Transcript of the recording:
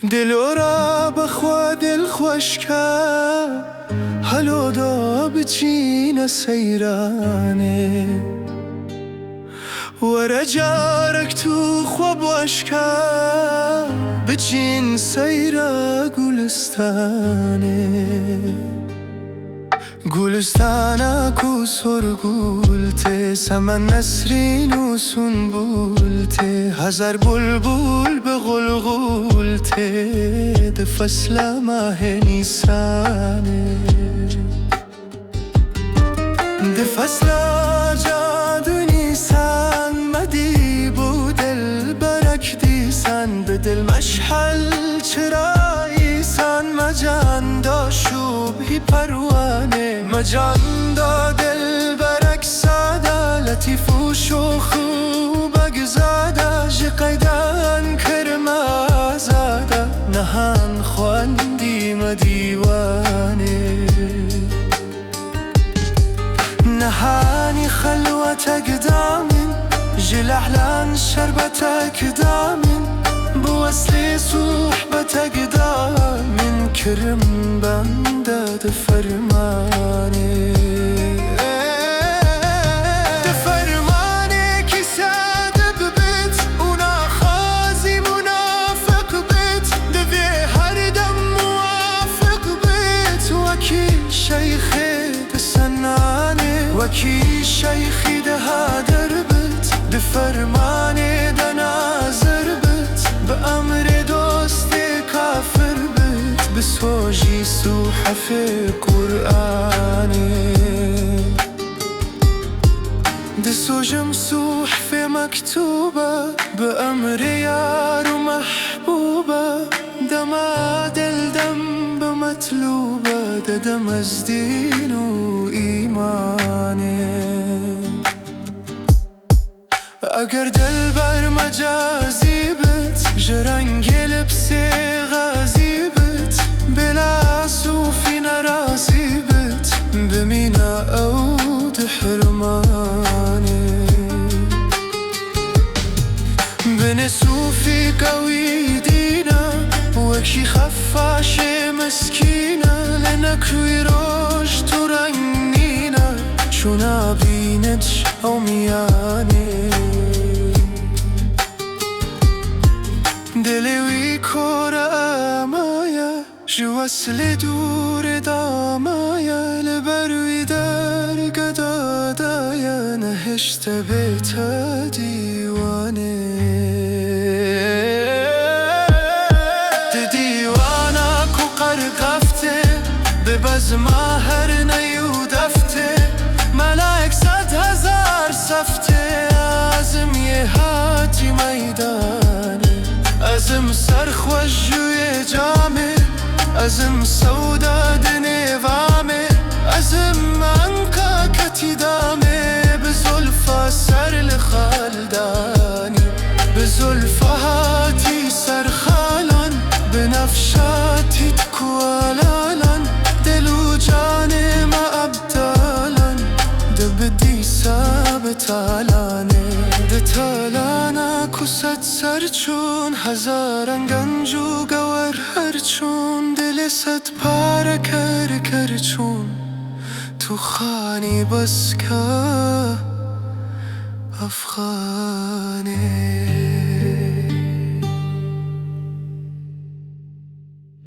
دلو را بخوا دل خوش کرد هلو دا بچینە سەیرانێ وەرە جارێک تو خوا بۆشکە بچین سەیرە گولستانێ گولستانە کو سۆرگول تێ سەمەن نەسرین و سونبول تێ هەزار بولبول بە غولغول تێ دە فەسلە ماهێ نیسانێ دە فەسلە جادوی نیسان مەدی بۆ دڵبەرێک دیسان بە دڵ مەشحەل چراییسان مەجاندا شوبهی پەروانێ مەجاندا دڵبەرێک سادە لەتیف و شۆخ و بەگزادە ژی قەیدان کەرمە ئازادە نەهان خواندیمە دیوانێ نهاني خلوتك دامن جلحلان شربتك دامن بوصلي صحبتك دامن كرم بندد فرماني فرماني كي سادب بيت وناخازي منافق بيت دفي هردم موافق بيت وكي شيخي بسناني وكي شيخي دها دربت بفرماني دا نازر بت بأمر دوستي كافر بت بسوجي سوحة في قرآني دسوجم سوح في مكتوبة بأمر يار ومحبوبة دما دل دم بمطلوبة دم ازدين وإيماني اگر دلبر مجازی بت جرنگی لبسی غازی بت بلا صوفی نرازی بت بمینا او دحرماني بن صوفي قوي دينا وكي خفاشي مسكينة لنكوي روش ترنينا شو نابينتش عمياني دلوي كورا مايا جو وصل دور دامايا لبروي دار قدادايا نهشت بيت ديواني ديوانك وقرقفته ببز ماهر نيودفته ملاك 100,000 صفته عزم يهاتي ميداني أزم صرخ وجوي جامي أزم سودا دنيفامي أزم عنكا كتدامي بزلفة سر لخالداني بزلفة هاتي سرخالان بنفشاتي تكوالالان دلو جاني ما أبدالان دبدي سابتالاني دتالانا كست سرچون هزاران گنج و گوهر هرچون دل 100 پاره کر چون تو خانی بس که افغانی